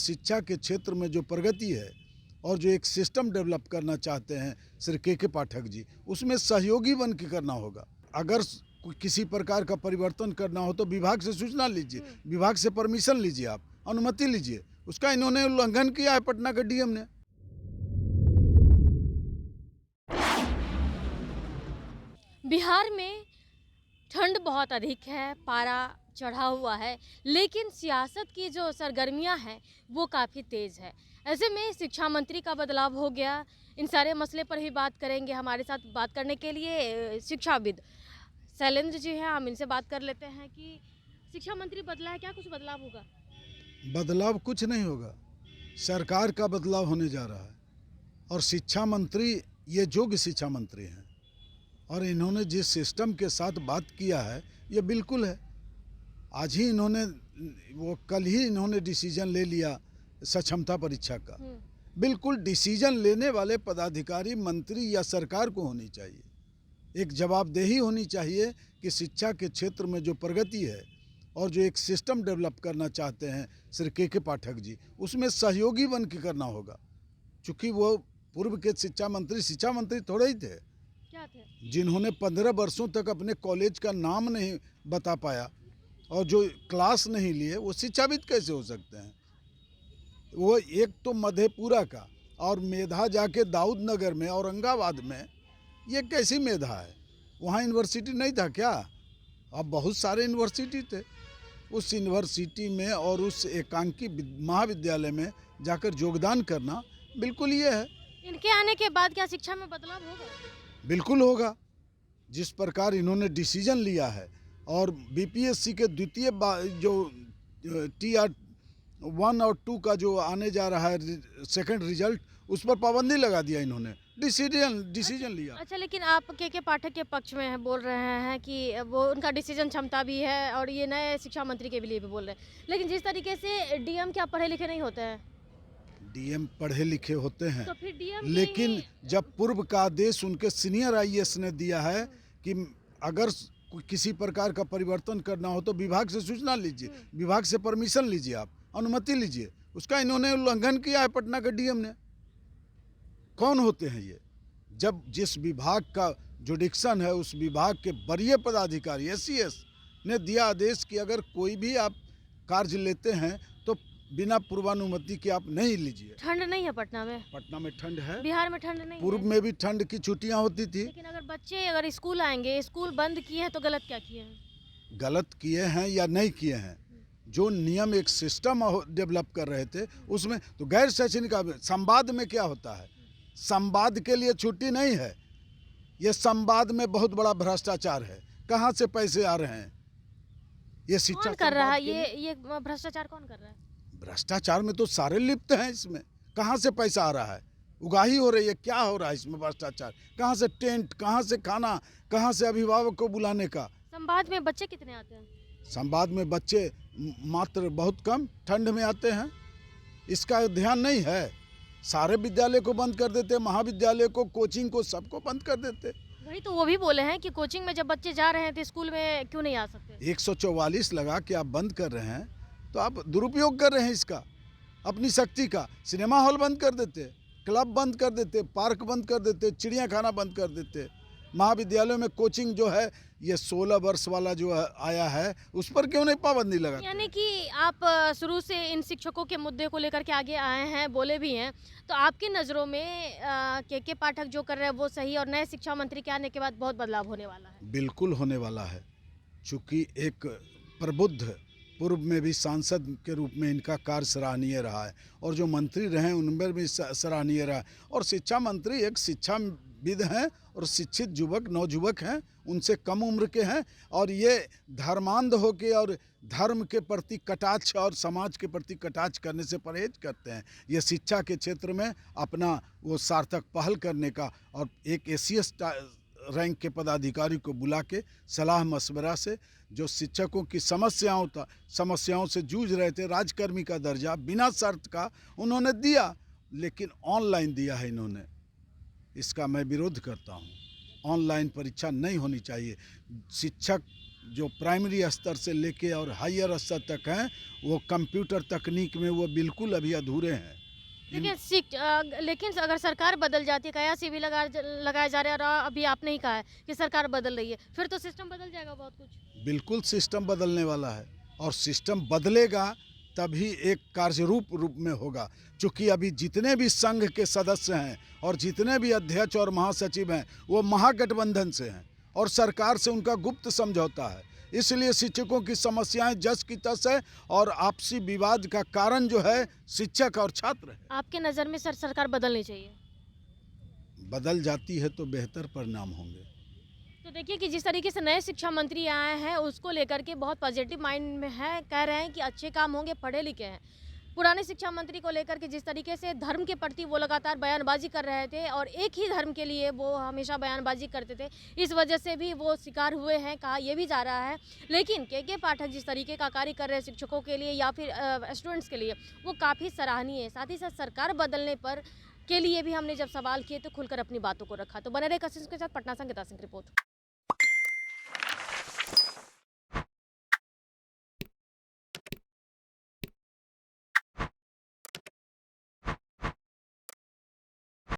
शिक्षा के क्षेत्र में जो प्रगति है और जो एक सिस्टम डेवलप करना चाहते हैं श्री के पाठक जी, उसमें सहयोगी बन के करना होगा। अगर किसी प्रकार का परिवर्तन करना हो तो विभाग से सूचना लीजिए, विभाग से परमिशन लीजिए, आप अनुमति लीजिए। उसका इन्होंने उल्लंघन किया है पटना के डीएम ने। बिहार में ठंड बहुत अधिक है, पारा चढ़ा हुआ है, लेकिन सियासत की जो सरगर्मियां हैं वो काफ़ी तेज़ है। ऐसे में शिक्षा मंत्री का बदलाव हो गया। इन सारे मसले पर ही बात करेंगे। हमारे साथ बात करने के लिए शिक्षाविद शैलेंद्र जी हैं, हम इनसे बात कर लेते हैं कि शिक्षा मंत्री बदला है, क्या कुछ बदलाव होगा? बदलाव कुछ नहीं होगा, सरकार का बदलाव होने जा रहा है। और शिक्षा मंत्री ये योग्य शिक्षा मंत्री हैं और इन्होंने जिस सिस्टम के साथ बात किया है ये बिल्कुल है। आज ही इन्होंने कल ही इन्होंने डिसीजन ले लिया सक्षमता परीक्षा का। बिल्कुल डिसीजन लेने वाले पदाधिकारी मंत्री या सरकार को होनी चाहिए, एक जवाबदेही होनी चाहिए कि शिक्षा के क्षेत्र में जो प्रगति है और जो एक सिस्टम डेवलप करना चाहते हैं श्री के पाठक जी, उसमें सहयोगी बन के करना होगा। चूँकि वो पूर्व के शिक्षा मंत्री थोड़े ही थे, क्या थे? जिन्होंने 15 वर्षों तक अपने कॉलेज का नाम नहीं बता पाया और जो क्लास नहीं लिए, वो शिक्षाविद कैसे हो सकते हैं? वो एक तो मधेपुरा का और मेधा जाके दाऊद नगर में औरंगाबाद में, ये कैसी मेधा है? वहाँ यूनिवर्सिटी नहीं था क्या? अब बहुत सारे यूनिवर्सिटी थे। उस यूनिवर्सिटी में और उस एकांकी महाविद्यालय में जाकर योगदान करना बिल्कुल ये है। इनके आने के बाद क्या शिक्षा में बदलाव होगा? बिल्कुल होगा। जिस प्रकार इन्होंने डिसीजन लिया है और बीपीएससी के द्वितीय जो TR 1 और 2 का जो आने जा रहा है सेकंड रिजल्ट, उस पर पाबंदी लगा दिया इन्होंने, डिसीजन लिया। अच्छा, लेकिन आप के पाठक के पक्ष में है, बोल रहे हैं कि वो उनका डिसीजन क्षमता भी है और ये नए शिक्षा मंत्री के लिए भी बोल रहे हैं। लेकिन जिस तरीके से डीएम क्या पढ़े लिखे नहीं होते हैं? डीएम पढ़े लिखे होते हैं, तो फिर डीएम लेकिन जब पूर्व का आदेश उनके सीनियर आईएएस ने दिया है कि अगर किसी प्रकार का परिवर्तन करना हो तो विभाग से सूचना लीजिए, विभाग से परमिशन लीजिए, आप अनुमति लीजिए। उसका इन्होंने उल्लंघन किया है पटना के डीएम ने। कौन होते हैं ये? जब जिस विभाग का जुडिक्शन है उस विभाग के वरीय पदाधिकारी SCS ने दिया आदेश कि अगर कोई भी आप कार्य लेते हैं तो बिना पूर्वानुमति के आप नहीं लीजिए। ठंड नहीं है पटना में? पटना में ठंड है, बिहार में ठंड नहीं पूर्व है? में भी ठंड की छुट्टियां होती थी। लेकिन अगर बच्चे अगर स्कूल आएंगे, स्कूल बंद किए हैं तो गलत क्या किए हैं? गलत किए हैं या नहीं किए हैं, जो नियम एक सिस्टम डेवलप कर रहे थे उसमें तो गैर शैक्षणिक संवाद में क्या होता है? संवाद के लिए छुट्टी नहीं है। ये संवाद में बहुत बड़ा भ्रष्टाचार है। कहाँ से पैसे आ रहे हैं? ये शिक्षा कौन कर रहा है ये भ्रष्टाचार? कौन कर रहा है? भ्रष्टाचार में तो सारे लिप्त हैं। इसमें कहाँ से पैसा आ रहा है? उगाही हो रही है, क्या हो रहा है इसमें भ्रष्टाचार? कहाँ से टेंट, कहाँ से खाना, कहाँ से अभिभावक को बुलाने का? संवाद में बच्चे कितने आते हैं? संवाद में बच्चे मात्र बहुत कम ठंड में आते हैं। इसका ध्यान नहीं है। सारे विद्यालय को बंद कर देते, महाविद्यालय को, कोचिंग को, सबको बंद कर देते। वही तो वो भी बोले हैं कि कोचिंग में जब बच्चे जा रहे हैं तो स्कूल में क्यों नहीं आ सकते? 144 लगा के आप बंद कर रहे हैं तो आप दुरुपयोग कर रहे हैं इसका, अपनी शक्ति का। सिनेमा हॉल बंद कर देते, क्लब बंद कर देते, पार्क बंद कर देते, चिड़ियाखाना बंद कर देते। महाविद्यालयों में कोचिंग जो है ये 16 वर्ष वाला जो आया है उस पर क्यों नहीं पाबंदी लगा? यानी कि आप शुरू से इन शिक्षकों के मुद्दे को लेकर के आगे आए हैं, बोले भी हैं, तो आपकी नज़रों में के पाठक जो कर रहे हैं वो सही और नए शिक्षा मंत्री के आने के बाद बहुत बदलाव होने वाला है? बिल्कुल होने वाला है। चूँकि एक प्रबुद्ध पूर्व में भी सांसद के रूप में इनका कार्य सराहनीय रहा है और जो मंत्री रहे उनमें भी सराहनीय रहा है। और शिक्षा मंत्री एक शिक्षाविद हैं और शिक्षित युवक नवयुवक हैं, उनसे कम उम्र के हैं और ये धर्मांध होके और धर्म के प्रति कटाक्ष और समाज के प्रति कटाक्ष करने से परहेज करते हैं। ये शिक्षा के क्षेत्र में अपना वो सार्थक पहल करने का और एक SCS रैंक के पदाधिकारी को बुला के सलाह मशवरा से जो शिक्षकों की समस्याओं से जूझ रहे थे, राजकर्मी का दर्जा बिना शर्त का उन्होंने दिया, लेकिन ऑनलाइन दिया है इन्होंने। इसका मैं विरोध करता हूँ। ऑनलाइन परीक्षा नहीं होनी चाहिए। शिक्षक जो प्राइमरी स्तर से लेके और हायर स्तर तक हैं वो कंप्यूटर तकनीक में वो बिल्कुल अभी अधूरे हैं। लेकिन अगर सरकार बदल जाती है, कया सीवी लगाया जा रहा है, और अभी आपने ही कहा है कि सरकार बदल रही है, फिर तो सिस्टम बदल जाएगा बहुत कुछ। बिल्कुल सिस्टम बदलने वाला है और सिस्टम बदलेगा तभी एक रूप में होगा। क्योंकि अभी जितने भी संघ के सदस्य हैं और जितने भी अध्यक्ष और महासचिव हैं वो महागठबंधन से हैं और सरकार से उनका गुप्त समझौता है। इसलिए शिक्षकों की समस्याएं जस की तस है और आपसी विवाद का कारण जो है शिक्षक और छात्र है। आपके नज़र में सरकार बदलनी चाहिए? बदल जाती है तो बेहतर परिणाम होंगे। तो देखिए कि जिस तरीके से नए शिक्षा मंत्री आए हैं उसको लेकर के बहुत पॉजिटिव माइंड में है, कह रहे हैं कि अच्छे काम होंगे, पढ़े लिखे हैं। पुराने शिक्षा मंत्री को लेकर के जिस तरीके से धर्म के प्रति वो लगातार बयानबाजी कर रहे थे और एक ही धर्म के लिए वो हमेशा बयानबाजी करते थे, इस वजह से भी वो शिकार हुए हैं, कहा यह भी जा रहा है। लेकिन के पाठक जिस तरीके का कार्य कर रहे हैं शिक्षकों के लिए या फिर स्टूडेंट्स के लिए, वो काफ़ी सराहनीय है। साथ ही साथ सरकार बदलने पर के लिए भी हमने जब सवाल किए तो खुलकर अपनी बातों को रखा। तो बने रहे कशिश के साथ। पटना से अंकिता सिंह की रिपोर्ट।